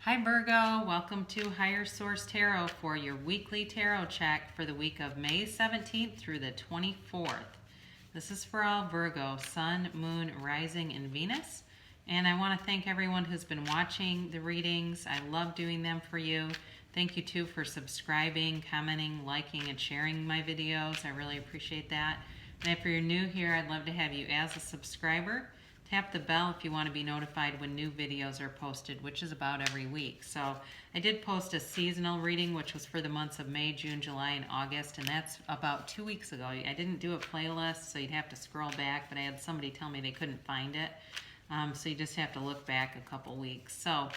Hi Virgo, welcome to Higher Source Tarot for your weekly tarot check for the week of May 17th through the 24th. This is for all Virgo, Sun, Moon, Rising, and Venus. And I want to thank everyone who's been watching the readings. I love doing them for you. Thank you too for subscribing, commenting, liking, and sharing my videos. I really appreciate that. And if you're new here, I'd love to have you as a subscriber. Tap the bell if you want to be notified when new videos are posted, which is about every week. So I did post a seasonal reading, which was for the months of May, June, July, and August, and that's about 2 weeks ago. I didn't do a playlist, so you'd have to scroll back, but I had somebody tell me they couldn't find it. So you just have to look back a couple weeks. So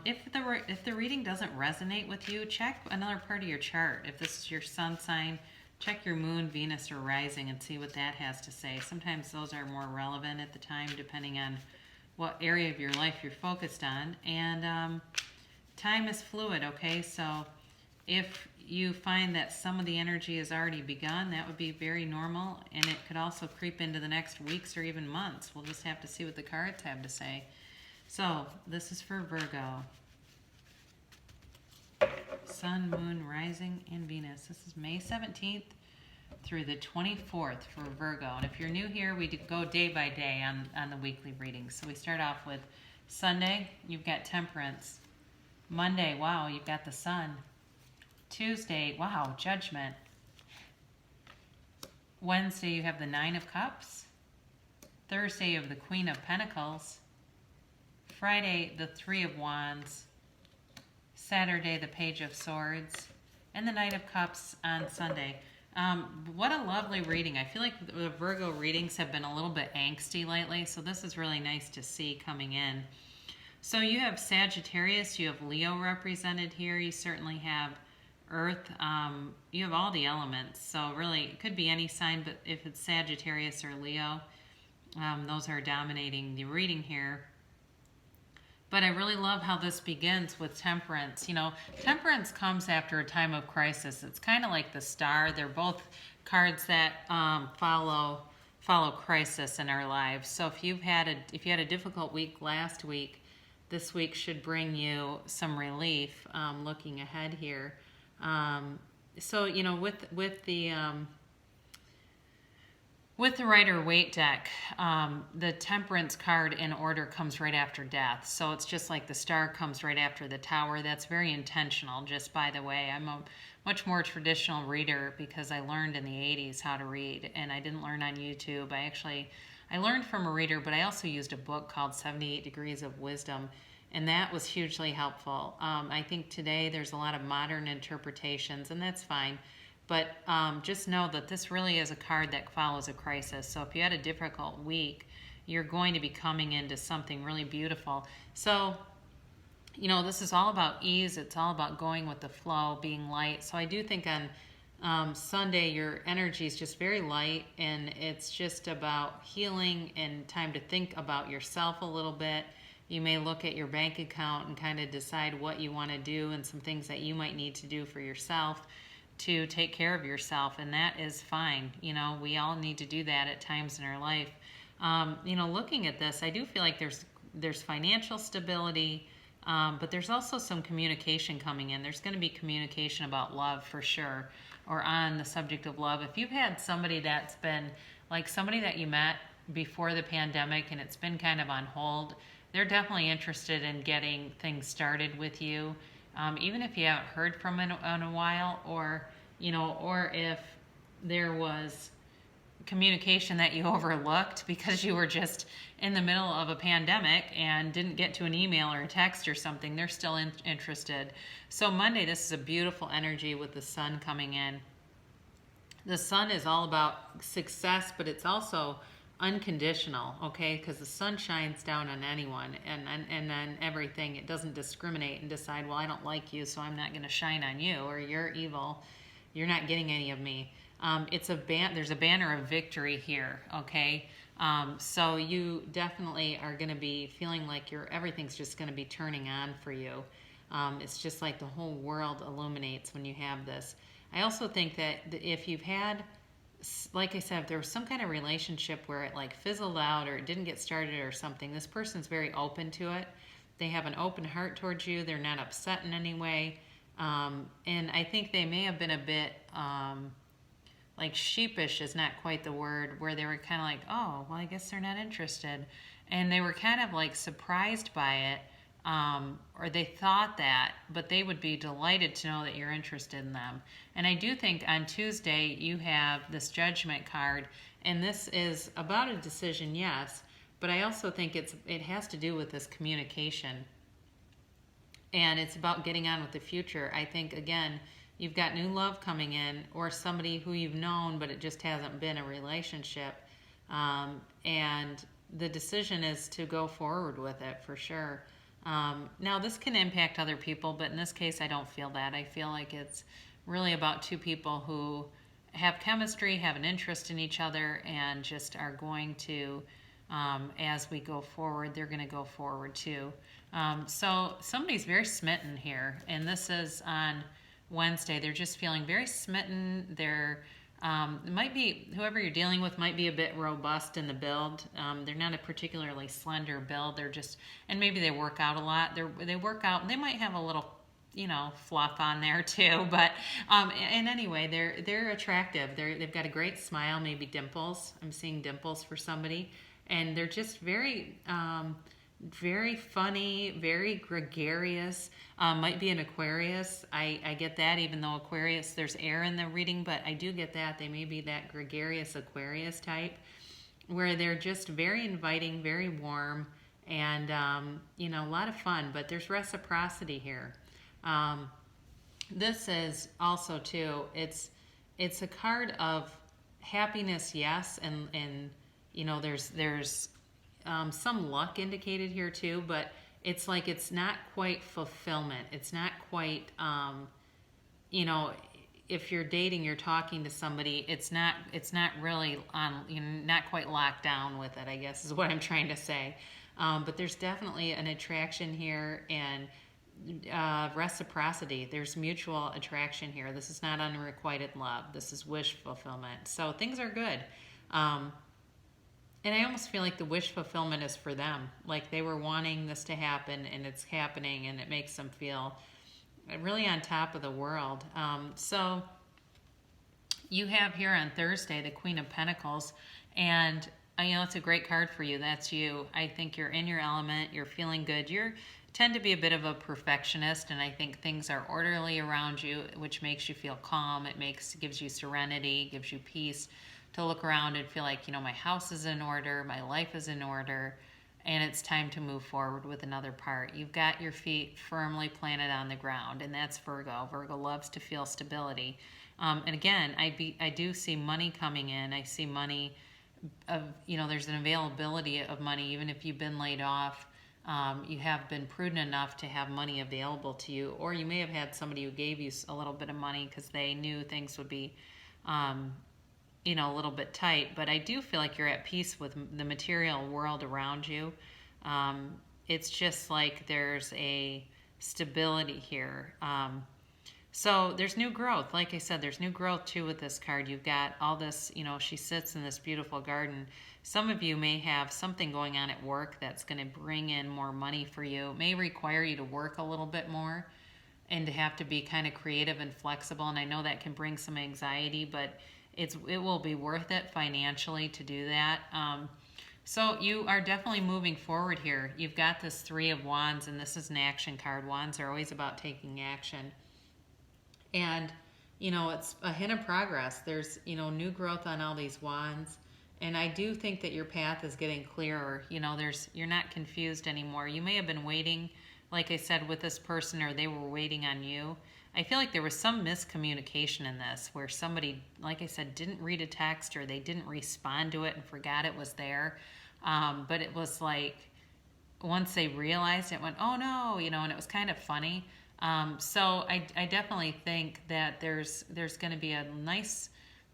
if the reading doesn't resonate with you, check another part of your chart. If this is your sun sign, check your moon, Venus, or rising and see what that has to say. Sometimes those are more relevant at the time depending on what area of your life you're focused on. And time is fluid, okay? So if you find that some of the energy has already begun, that would be very normal, and it could also creep into the next weeks or even months. We'll just have to see what the cards have to say. So this is for Virgo. Sun, Moon, Rising, and Venus. This is May 17th through the 24th for Virgo. And if you're new here, we go day by day on the weekly readings. So we start off with Sunday, you've got Temperance. Monday, wow, you've got the Sun. Tuesday, wow, Judgment. Wednesday, you have the Nine of Cups. Thursday, you have the Queen of Pentacles. Friday, the Three of Wands. Saturday, the Page of Swords, and the Knight of Cups on Sunday. What a lovely reading. I feel like the Virgo readings have been a little bit angsty lately, so this is really nice to see coming in. So you have Sagittarius, you have Leo represented here, you certainly have Earth, you have all the elements, so really it could be any sign, but if it's Sagittarius or Leo, those are dominating the reading here. But I really love how this begins with Temperance. You know, Temperance comes after a time of crisis. It's kind of like the Star. They're both cards that follow crisis in our lives. So if you had a difficult week last week, this week should bring you some relief. Looking ahead here, so you know, with the Rider-Waite deck, the Temperance card in order comes right after Death. So it's just like the Star comes right after the Tower. That's very intentional, just by the way. I'm a much more traditional reader because I learned in the 80s how to read, and I didn't learn on YouTube. I learned from a reader, but I also used a book called 78 Degrees of Wisdom, and that was hugely helpful. I think today there's a lot of modern interpretations, and that's fine. But just know that this really is a card that follows a crisis. So if you had a difficult week, you're going to be coming into something really beautiful. So, you know, this is all about ease. It's all about going with the flow, being light. So I do think on Sunday, your energy is just very light, and it's just about healing and time to think about yourself a little bit. You may look at your bank account and kind of decide what you want to do and some things that you might need to do for yourself to take care of yourself, and that is fine. You know, we all need to do that at times in our life. You know, looking at this, I do feel like there's financial stability, but there's also some communication coming in. There's going to be communication about love for sure, or on the subject of love. If you've had somebody that's been like somebody that you met before the pandemic and it's been kind of on hold, they're definitely interested in getting things started with you. Even if you haven't heard from them in a while, or you know, or if there was communication that you overlooked because you were just in the middle of a pandemic and didn't get to an email or a text or something, they're still interested. So Monday, this is a beautiful energy with the Sun coming in. The Sun is all about success, but it's also unconditional, okay? Because the sun shines down on anyone and on everything. It doesn't discriminate and decide, well, I don't like you, so I'm not going to shine on you, or you're evil, you're not getting any of me. There's a banner of victory here, okay? So you definitely are going to be feeling like everything's just going to be turning on for you. It's just like the whole world illuminates when you have this. I also think that if you've had, like I said, if there was some kind of relationship where it like fizzled out or it didn't get started or something, this person's very open to it. they have an open heart towards you. They're not upset in any way. And I think they may have been a bit like sheepish is not quite the word, where they were kind of like, oh, well, I guess they're not interested. And they were kind of like surprised by it, or they thought that, but they would be delighted to know that you're interested in them. And I do think on Tuesday you have this Judgment card, and this is about a decision, yes, but I also think it has to do with this communication. And it's about getting on with the future. I think, again, you've got new love coming in, or somebody who you've known, but it just hasn't been a relationship. And the decision is to go forward with it for sure. Now, this can impact other people, but in this case, I don't feel that. I feel like it's really about two people who have chemistry, have an interest in each other, and just are going to, as we go forward, they're going to go forward too. So somebody's very smitten here, and this is on Wednesday. They're just feeling very smitten. It might be, whoever you're dealing with might be a bit robust in the build. They're not a particularly slender build. They're just, and maybe they work out a lot. They work out. They might have a little, fluff on there too. But and anyway, they're attractive. They've got a great smile, maybe dimples. I'm seeing dimples for somebody, and they're just very. Very funny, very gregarious. Might be an Aquarius. I get that, even though Aquarius, there's air in the reading, but I do get that. They may be that gregarious Aquarius type, where they're just very inviting, very warm, and, a lot of fun, but there's reciprocity here. This is also, too, it's a card of happiness, yes, and there's some luck indicated here too, but it's like it's not quite fulfillment. It's not quite, if you're dating, you're talking to somebody, it's not really on, not quite locked down with it, I guess is what I'm trying to say. But there's definitely an attraction here, and reciprocity. There's mutual attraction here. This is not unrequited love. This is wish fulfillment. So things are good. And I almost feel like the wish fulfillment is for them. Like they were wanting this to happen, and it's happening, and it makes them feel really on top of the world. So you have here on Thursday the Queen of Pentacles, and it's a great card for you. That's you. I think you're in your element. You're feeling good. You tend to be a bit of a perfectionist, and I think things are orderly around you, which makes you feel calm. It gives you serenity, gives you peace to look around and feel like, my house is in order, my life is in order, and it's time to move forward with another part. You've got your feet firmly planted on the ground, and that's Virgo. Virgo loves to feel stability. And again, I do see money coming in. I see money there's an availability of money. Even if you've been laid off, you have been prudent enough to have money available to you, or you may have had somebody who gave you a little bit of money because they knew things would be a little bit tight, but I do feel like you're at peace with the material world around you. It's just like there's a stability here. So there's new growth. Like I said, there's new growth too with this card. You've got all this, she sits in this beautiful garden. Some of you may have something going on at work that's going to bring in more money for you. It may require you to work a little bit more and to have to be kind of creative and flexible. And I know that can bring some anxiety, but it will be worth it financially to do that. So you are definitely moving forward here. You've got this Three of Wands, and this is an action card. Wands are always about taking action. And, it's a hint of progress. There's, new growth on all these wands. And I do think that your path is getting clearer. You're not confused anymore. You may have been waiting, like I said, with this person, or they were waiting on you. I feel like there was some miscommunication in this where somebody, like I said, didn't read a text, or they didn't respond to it and forgot it was there. But it was like once they realized it, went, oh no, and it was kind of funny. So I definitely think that there's going to be a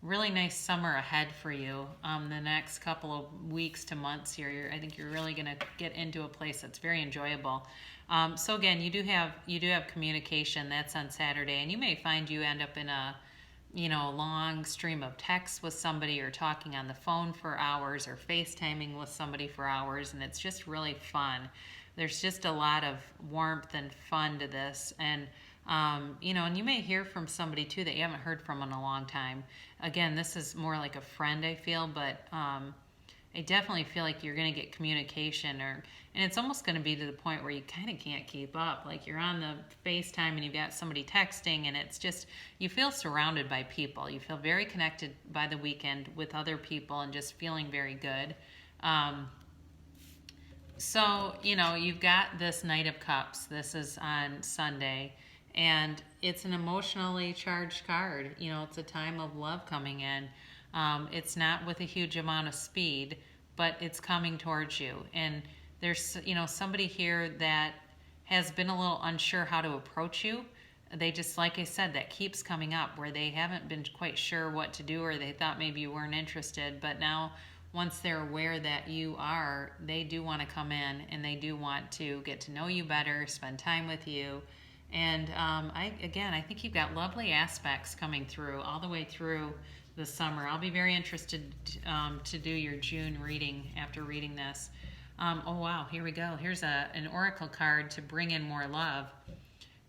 really nice summer ahead for you. The next couple of weeks to months here, I think you're really going to get into a place that's very enjoyable. So again, you do have communication. That's on Saturday, and you may find you end up in a long stream of texts with somebody, or talking on the phone for hours, or FaceTiming with somebody for hours, and it's just really fun. There's just a lot of warmth and fun to this. And, and you may hear from somebody too that you haven't heard from in a long time. Again, this is more like a friend, I feel, but I definitely feel like you're going to get communication, and it's almost going to be to the point where you kind of can't keep up. Like you're on the FaceTime and you've got somebody texting, and it's just, you feel surrounded by people. You feel very connected by the weekend with other people and just feeling very good. So, you've got this Knight of Cups. This is on Sunday, and it's an emotionally charged card. It's a time of love coming in. It's not with a huge amount of speed, but it's coming towards you. And there's, somebody here that has been a little unsure how to approach you. They just, like I said, that keeps coming up where they haven't been quite sure what to do, or they thought maybe you weren't interested. But now, once they're aware that you are, they do want to come in and they do want to get to know you better, spend time with you. And I think you've got lovely aspects coming through all the way through the summer. I'll be very interested to do your June reading after reading this. Oh wow, here we go. Here's an oracle card to bring in more love.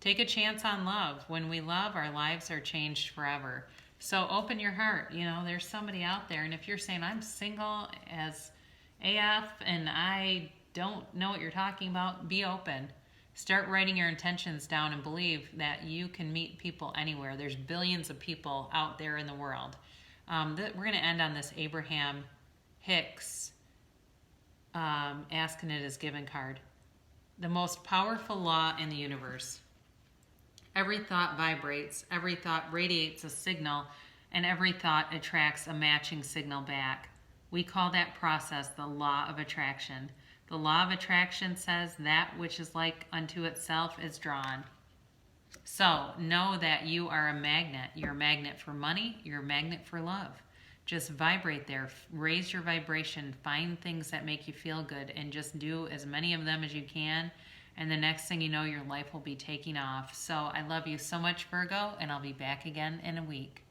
Take a chance on love. When we love, our lives are changed forever. So open your heart. There's somebody out there, and if you're saying, I'm single as AF and I don't know what you're talking about, be open. Start writing your intentions down and believe that you can meet people anywhere. There's billions of people out there in the world. We're going to end on this Abraham Hicks asking it as given card. The most powerful law in the universe. Every thought vibrates, every thought radiates a signal, and every thought attracts a matching signal back. We call that process the law of attraction. The law of attraction says that which is like unto itself is drawn. So know that you are a magnet. You're a magnet for money. You're a magnet for love. Just vibrate there. Raise your vibration. Find things that make you feel good and just do as many of them as you can. And the next thing you know, your life will be taking off. So I love you so much, Virgo, and I'll be back again in a week.